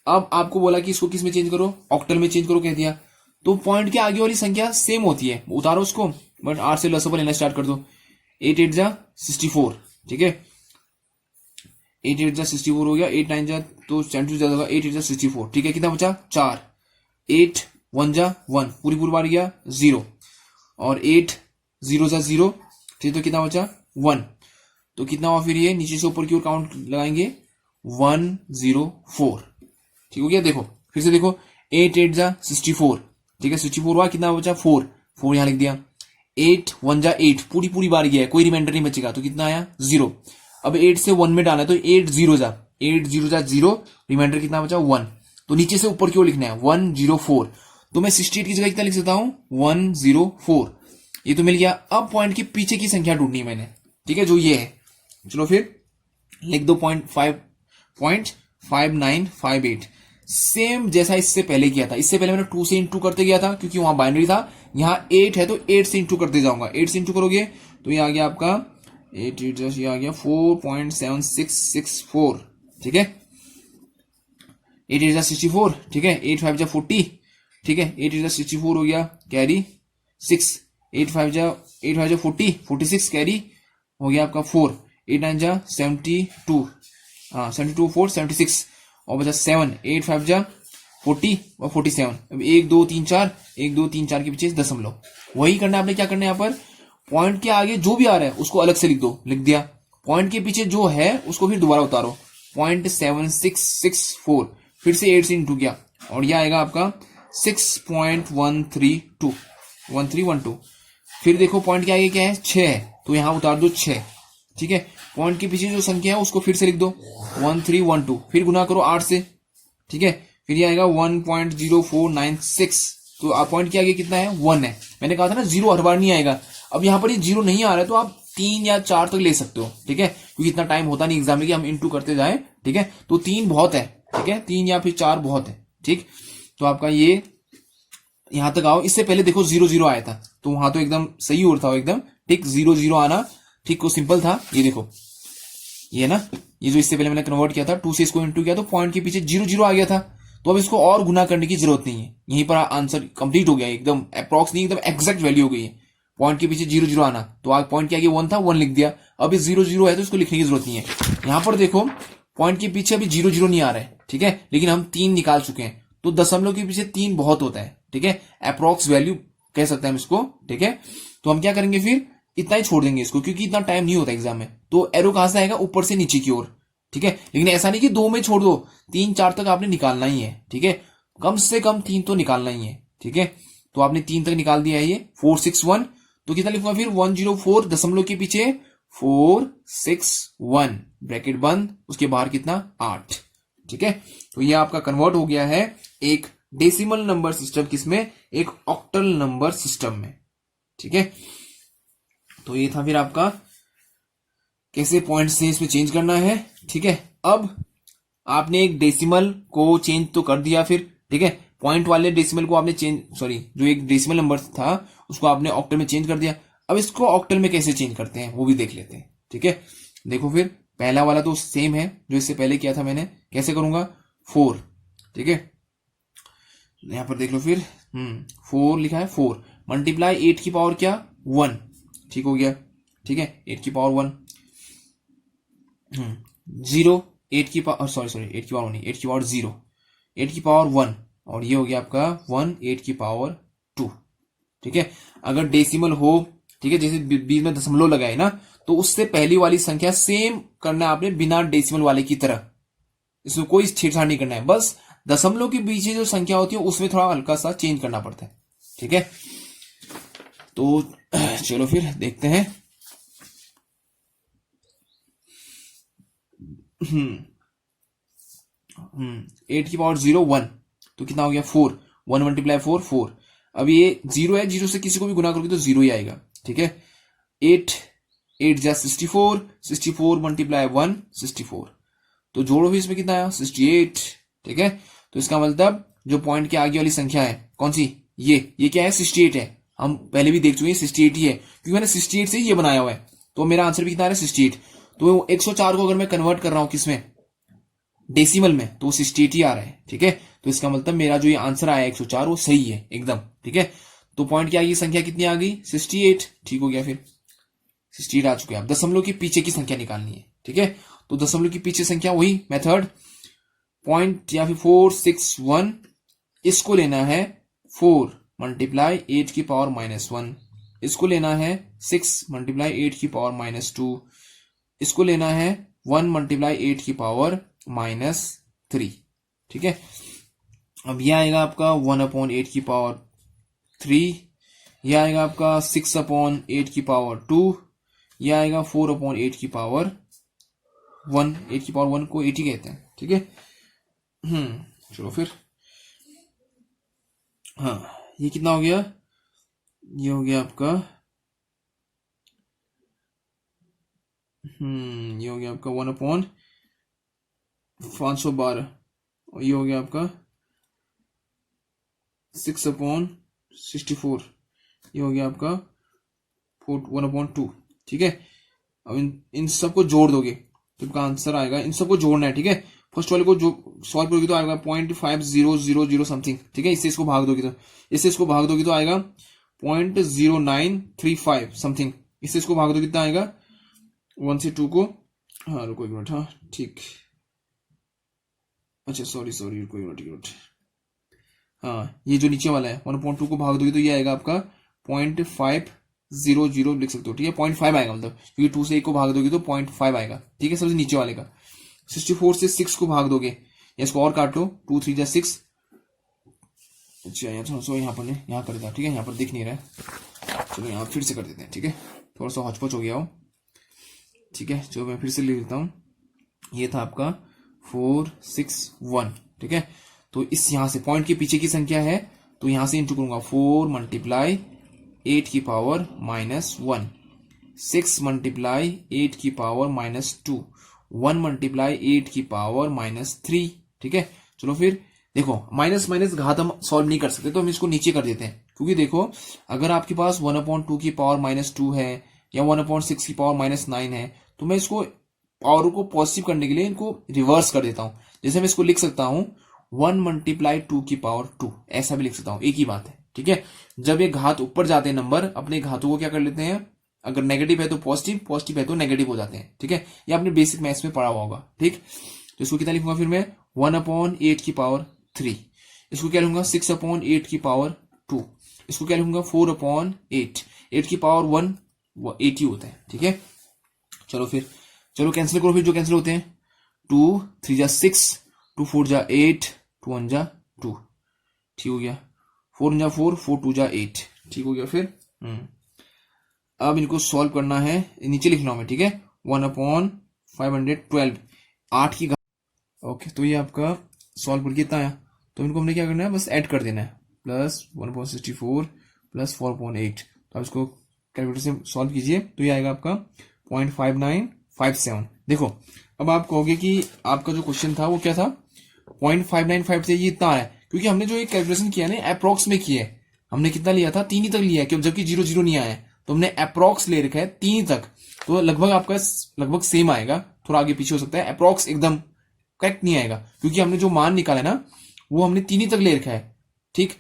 अब आपको बोला कि इसको किस में चेंज करो, ऑक्टल में चेंज करो कह दिया। तो पॉइंट के आगे वाली संख्या सेम होती है, उतारो उसको, बट 8 से लसअप लेना स्टार्ट कर दो। 8 8 जा 64, ठीक है। 8 8 जा 64 हो गया, 8 9 जा तो 72 ज्यादा होगा, 8 8 जा 64, ठीक है। कितना बचा 4, 8 1 जा 1, पूरी पूरी बार गया 0, और 8 0 जा 0, ठीक। तो कितना बचा 1। तो कितना हुआ फिर, ये नीचे से ऊपर की ओर काउंट लगाएंगे 104, ठीक हो गया। देखो फिर से देखो 8 8 जा 64, ठीक है। 64 हुआ, कितना बचा 4, 4 यहां लिख दिया। 8 1 जा 8, पूरी पूरी बार गया है, कोई रिमाइंडर नहीं बचेगा, तो कितना आया 0। अब 8 से 1 में डालना है, तो 8 0 जा 0, रिमाइंडर कितना बचा 1। तो नीचे से ऊपर की ओर लिखना है 104। तो मैं 68 की जगह कितना लिख सकता हूं 104, ये तो मिल गया। अब पॉइंट के पीछे की संख्या ढूंढनी है मैंने, ठीक है, जो ये है। चलो फिर लिख दो 0.5958, सेम जैसा इससे पहले किया था। इससे पहले मैंने 2 से इंटू करते गया था क्योंकि वहां बाइनरी था, यहां 8 है तो 8 से इंटू करते जाऊंगा। 8 से इंटू करोगे तो ये आ गया आपका 8 8 ये आ गया 4.7664, ठीक है। 8 8 64, ठीक है। 8 5 40, ठीक है। 8 8 64 हो गया, कैरी 6, 8 5 40, 46 कैरी हो गया आपका 4, 8 9 जा 72, हाँ 72 4 76, और बचा 7, 8 5 जा 40 और 47। अब 1 2 3 4, 1 2 3 4 के पीछे दशमलव, वही करना है आपने। क्या करना है यहाँ पर, पॉइंट के आगे जो भी आ रहा है उसको अलग से लिख दो, लिख दिया। पॉइंट के पीछे जो है उसको फिर दोबारा उतारो, 0.7664, फिर से 8 से इंटू किया, और यह आएगा आपका 6.132, फिर देखो पॉइंट के आगे क्या है 6 है, तो यहां उतार दो 6, ठीक है। पॉइंट के पीछे जो संख्या है उसको फिर से लिख दो 1312, फिर गुना करो 8 से, ठीक है। फिर ये आएगा 1.0496, तो पॉइंट के आगे कितना है 1 है। मैंने कहा था ना 0 हर बार नहीं आएगा। अब यहाँ पर ये 0 नहीं आ रहा है तो आप 3 या 4 तक ले सकते हो, ठीक है, क्योंकि इतना टाइम होता नहीं एग्जाम में कि हम इंटू करते जाए, ठीक है। तो 3 बहुत है, ठीक है, 3 या फिर 4 बहुत है, ठीक। तो आपका ये यहां तक आओ। इससे पहले देखो 0 0 आया था, तो वहां तो एकदम सही हो रहा था एकदम, ठीक। 0 0 आना ठीक को सिंपल था। ये देखो ये ना, ये जो इससे पहले मैंने कन्वर्ट किया था 2 से इसको इंटू किया तो पॉइंट के पीछे 0 0 आ गया था। तो अब इसको और गुना करने की जरूरत नहीं है, यहीं पर आंसर कंप्लीट हो गया, एकदम अप्रॉक्स नहीं, एकदम एग्जैक्ट वैल्यू हो गई है। पॉइंट के पीछे 0 0 आना, तो आज पॉइंट के आगे 1 था, 1 लिख दिया। अब इस 0 0 है तो इसको लिखने की जरूरत नहीं है। यहां पर देखो पॉइंट के पीछे अभी 0 0 नहीं आ रहा है, ठीक है, लेकिन हम 3 निकाल चुके हैं, तो दशमलव के पीछे 3 बहुत होता है, ठीक है, अप्रोक्स वैल्यू कह सकते हैं हम इसको, ठीक है। तो हम क्या करेंगे फिर, इतना ही छोड़ देंगे इसको, क्योंकि इतना टाइम नहीं होता एग्जाम में। तो एरो कहां से आएगा, ऊपर से नीचे की ओर, ठीक है। लेकिन ऐसा नहीं कि 2 में छोड़ दो, 3 4 तक आपने निकालना ही है, ठीक है, कम से कम 3 तो निकालना ही है, ठीक है। तो आपने 3 तक निकाल दिया है, ये 461, तो कितना लिखूंगा फिर 104 दशमलव के पीछे 461 ब्रैकेट बंद, उसके बाहर कितना 8, ठीक है। तो ये आपका कन्वर्ट हो गया है एक डेसिमल नंबर सिस्टम, किसमें, एक ऑक्टल नंबर सिस्टम में, ठीक है। तो ये था फिर आपका कैसे पॉइंट से इसमें चेंज करना है, ठीक है। अब आपने एक डेसिमल को चेंज तो कर दिया फिर, ठीक है, पॉइंट वाले डेसिमल को आपने चेंज, सॉरी जो एक डेसिमल नंबर था उसको आपने ऑक्टल में चेंज कर दिया। अब इसको ऑक्टल में कैसे चेंज करते हैं वो भी देख लेते हैं, ठीक है। देखो फिर पहला वाला तो सेम है जो इससे पहले किया था मैंने, कैसे करूंगा 4, ठीक है, यहां पर देख लो फिर 4 लिखा है, 4 मल्टीप्लाई 8 की पावर क्या 1, ठीक हो गया, ठीक है, 8 की पावर 1, 0 8 की पावर, सॉरी 8 की पावर नहीं, 8 की पावर 0, 8 की पावर 1, और ये हो गया आपका 1 8 की पावर 2, ठीक है। अगर डेसिमल हो, ठीक है, जैसे बीच में दशमलव लगाए ना, तो उससे पहली वाली संख्या सेम करना है आपने बिना डेसिमल वाले की तरह, इसमें कोई छेड़छाड़ नहीं करना है, बस दशमलव के पीछे जो संख्या होती है उसमें थोड़ा हल्का सा चेंज करना पड़ता है, ठीक है। तो चलो फिर देखते हैं। 8 की पावर 0 1, तो कितना हो गया 4, 1 मल्टीप्लाई 4 4। अब ये 0 है, 0 से किसी को भी गुना करोगे तो 0 ही आएगा, ठीक है। 8 8 जा 64, 64 मल्टीप्लाई 1 64, तो जोड़ो भी इसमें कितना आया 68, ठीक है। तो इसका मतलब जो पॉइंट के आगे वाली संख्या है कौन सी, ये क्या है 68 है, हम पहले भी देख चुके हैं 68 ही है, क्योंकि मैंने 68 से ही ये बनाया हुआ है। तो मेरा आंसर भी कितना आ रहा है 68। तो 104 को अगर मैं कन्वर्ट कर रहा हूं किसमें, डेसिमल में, तो 68 ही आ रहा है, ठीक है। तो इसका मतलब मेरा जो ये आंसर आया 104 वो सही है एकदम, ठीक है। तो पॉइंट की आगे संख्या कितनी आ गई 68, ठीक हो गया, फिर 68 आ चुके हैं। अब दशमलव के पीछे की संख्या निकालनी है, ठीक है। तो दशमलव की पीछे संख्या वही मेथड, पॉइंट या फिर 461, इसको लेना है 4 मल्टीप्लाई 8 की पावर -1, इसको लेना है 6 मल्टीप्लाई 8 की पावर -2, इसको लेना है 1 मल्टीप्लाई 8 की पावर -3, ठीक है। अब यह आएगा आपका 1/8 की पावर 3, यह आएगा आपका 6/8 की पावर 2, यह आएगा 4/8 की पावर 1, 8 की पावर 1 को 80 कहते हैं, ठीक है। चलो फिर, हाँ ये कितना हो गया, ये हो गया आपका ये हो गया आपका 1/512, और ये हो गया आपका 6/64, ये हो गया आपका 1/2, ठीक है। अब इन सबको जोड़ दोगे तो आपका आंसर आएगा, इन सबको जोड़ना है, ठीक है। फर्स्ट वाले को जो सॉल्व करोगे तो आएगा 0.5000 समथिंग, ठीक है। इससे इसको भाग दोगे तो आएगा 0.0935 समथिंग, इससे इसको भाग दो कितना आएगा 1 से 2 को, हाँ रुको एक मिनट, हाँ ठीक, अच्छा सॉरी रुको एक मिनट, हाँ ये जो नीचे वाला है 1.2 को भाग दोगे तो ये आएगा आपका 0.500 लिख सकते हो, ठीक है। 0.5 आएगा, मतलब क्योंकि 2 से 1 को भाग दोगे तो 0.5 आएगा, ठीक है, सबसे नीचे वाले का। 64 से 6 को भाग दोगे, या इसको और काट लो, 2 3 जा 6, अच्छा यहाँ पर यहाँ कर देता, ठीक है, यहाँ पर दिख नहीं रहा है, चलो यहाँ फिर से कर देते हैं, ठीक है, थोड़ा सा हौच-पौच हो गया हो, ठीक है। चलो मैं फिर से लिख देता हूँ, ये था आपका 461, ठीक है। तो इस यहाँ से पॉइंट के पीछे की संख्या है, तो यहां से इंटू करूंगा 4 मल्टीप्लाई 8 की पावर -1, 6 मल्टीप्लाई 8 की पावर -2, 1 मल्टीप्लाई 8 की पावर -3, ठीक है। चलो फिर देखो माइनस माइनस घात हम सॉल्व नहीं कर सकते, तो हम इसको नीचे कर देते हैं, क्योंकि देखो अगर आपके पास 1/2 की पावर -2 है या 1/6 की पावर -9 है, तो मैं इसको पावर को पॉजिटिव करने के लिए इनको रिवर्स कर देता हूं। जैसे मैं इसको लिख सकता हूं 1 मल्टीप्लाई 2 की पावर 2, ऐसा भी लिख सकता हूं, एक ही बात है, ठीक है। जब ये घात ऊपर जाते हैं नंबर, अपने घातों को क्या कर लेते हैं, अगर नेगेटिव है तो पॉजिटिव, पॉजिटिव है तो नेगेटिव हो जाते हैं, ठीक है। ये आपने बेसिक मैथ्स में पढ़ा हुआ होगा, ठीक। तो इसको कितना लिखूंगा फिर मैं 1/8 की पावर 3, इसको क्या लूंगा 6/8 की पावर 2, इसको क्या लूंगा 4/8, 8 की पावर 1 वो 8 ही होता है, ठीक है। चलो फिर, चलो कैंसिल करो फिर जो कैंसिल होते हैं, 2 3 जा 6, 2 4 जा 8, 2 1 जा 2, ठीक हो गया, 4 जा 4, 4 2 जा 8, ठीक हो गया फिर। अब इनको सॉल्व करना है, नीचे लिख रहा हूं मैं, ठीक है। 1/512, 8 की ओके, तो ये आपका सॉल्व करके कितना आया, तो इनको हमने क्या करना है, बस ऐड कर देना है, प्लस 1/64 प्लस 4/8। तो आप इसको कैलकुलेटर से सॉल्व कीजिए, तो ये आएगा आपका 0.5957। देखो अब आप कहोगे कि आपका जो क्वेश्चन था वो क्या था, 0.595 से ये इतना आया, क्योंकि हमने जो ये कैलकुलेशन किया ना अप्रोक्स में किया है, हमने कितना लिया था 3 ही तक लिया है, जबकि 0 0 नहीं आया है, तो हमने अप्रोक्स ले रखा है 3 ही तक, तो लगभग आपका लगभग सेम आएगा, थोड़ा आगे पीछे हो सकता है, अप्रोक्स एकदम करेक्ट नहीं आएगा, क्योंकि हमने जो मान निकाला है ना वो हमने 3 ही तक ले रखा है, ठीक।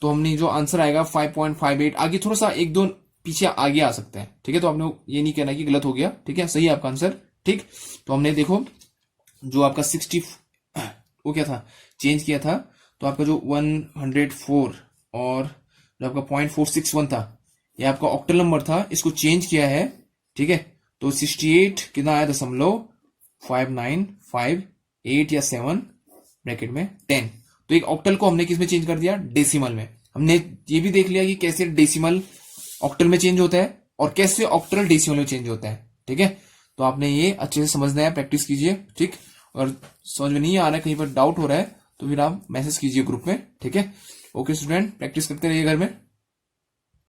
तो हमने जो आंसर आएगा 5.58, आगे थोड़ा सा 1 2 पीछे आगे आ सकते हैं, ठीक है। तो आपने ये नहीं कहना कि गलत हो गया, ठीक है, सही है आपका आंसर, ठीक। तो हमने देखो जो आपका 60 वो क्या था, चेंज किया था, तो आपका जो 104 और जो आपका 0.461 था, ये आपका ऑक्टल नंबर था, इसको चेंज किया है, ठीक है। तो 68 कितना आया, 0.5958 या 7 ब्रैकेट में 10। तो एक ऑक्टल को हमने किस में चेंज कर दिया, डेसिमल में। हमने ये भी देख लिया कि कैसे डेसिमल ऑक्टल में चेंज होता है और कैसे ऑक्टल डेसिमल में चेंज होता है, ठीक है। तो आपने ये अच्छे से समझना है, प्रैक्टिस कीजिए, ठीक। और समझ में नहीं आ रहा है, कहीं पर डाउट हो रहा है, तो फिर आप मैसेज कीजिए ग्रुप में, ठीक है। ओके स्टूडेंट, प्रैक्टिस करते रहिए घर में।